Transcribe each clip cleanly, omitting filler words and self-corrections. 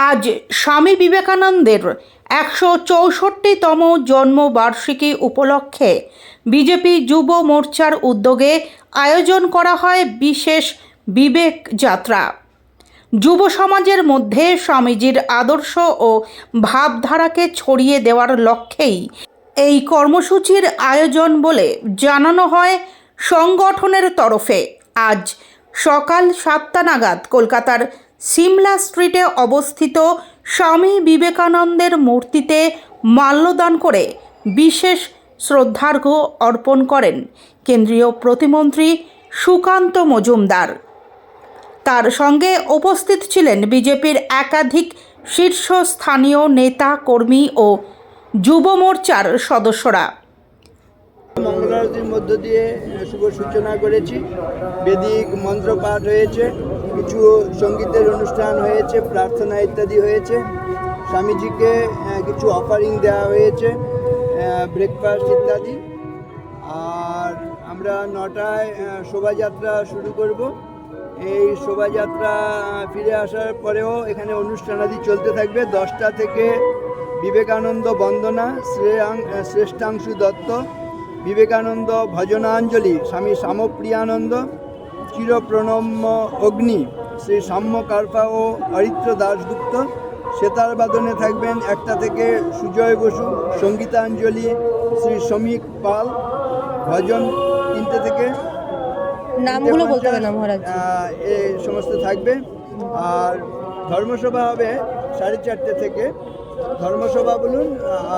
আজ স্বামী বিবেকানন্দের 164তম জন্মবার্ষিকী উপলক্ষে বিজেপি যুব মোর্চার উদ্যোগে আয়োজন করা হয় বিশেষ বিবেক যাত্রা। যুব সমাজের মধ্যে স্বামীজির আদর্শ ও ভাবধারাকে ছড়িয়ে দেওয়ার লক্ষ্যেই এই কর্মসূচির আয়োজন বলে জানানো হয় সংগঠনের তরফে। আজ সকাল 7টা নাগাদ কলকাতার সিমলা স্ট্রিটে অবস্থিত স্বামী বিবেকানন্দের মূর্তিতে মাল্যদান করে বিশেষ শ্রদ্ধার্ঘ্য অর্পণ করেন কেন্দ্রীয় প্রতিমন্ত্রী সুকান্ত মজুমদার। তার সঙ্গে উপস্থিত ছিলেন বিজেপির একাধিক শীর্ষস্থানীয় নেতা কর্মী ও যুব মোর্চার সদস্যরা। মঙ্গলারতির মধ্য দিয়ে শুভ সূচনা করেছি। বেদিক মন্ত্র পাঠ হয়েছে, কিছু সঙ্গীতের অনুষ্ঠান হয়েছে, প্রার্থনা ইত্যাদি হয়েছে। স্বামীজিকে কিছু অফারিং দেওয়া হয়েছে, ব্রেকফাস্ট ইত্যাদি। আর আমরা 9টায় শোভাযাত্রা শুরু করব। এই শোভাযাত্রা ফিরে আসার পরেও এখানে অনুষ্ঠানাদি চলতে থাকবে। 10টা থেকে বিবেকানন্দ বন্দনা, শ্রেষ্ঠাংশু দত্ত, বিবেকানন্দ ভজনাঞ্জলি স্বামী শ্যামপ্রিয়ানন্দ, চিরপ্রণম্য অগ্নি শ্রী সাম্য কার্পা ও অরিত্র দাশগুপ্ত। সেতার বাদনে থাকবেন 1টা থেকে সুজয় বসু, সঙ্গীতাঞ্জলি শ্রী শ্রমিক পাল, ভজন 3টে থেকে। নামগুলো বলতে হবে না মহারাজ। এই সমস্ত থাকবে। আর ধর্মসভা হবে 4:30 থেকে। ধর্মসভা বলুন,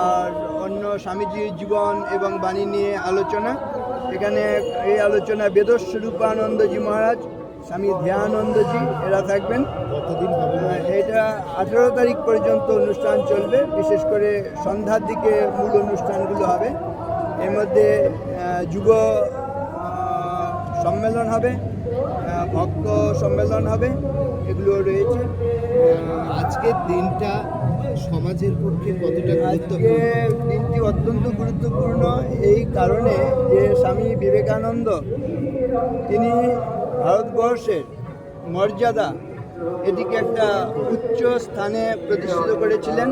আর অন্য স্বামীজির জীবন এবং বাণী নিয়ে আলোচনা। এখানে এই আলোচনা বেদস্বরূপানন্দজি মহারাজ, স্বামী ধ্যানানন্দজি এরা থাকবেন। এটা 18 তারিখ পর্যন্ত অনুষ্ঠান চলবে। বিশেষ করে সন্ধ্যার দিকে মূল অনুষ্ঠানগুলো হবে। এর মধ্যে যুব সম্মেলন হবে, ভক্ত সম্মেলন হবে, এগুলো রয়েছে। আজকের দিনটা সমাজের পক্ষে কতটা আজকে দিনটি অত্যন্ত গুরুত্বপূর্ণ এই কারণে যে স্বামী বিবেকানন্দ তিনি ভারতবর্ষের মর্যাদা এটিকে একটা উচ্চ স্থানে প্রতিষ্ঠিত করেছিলেন।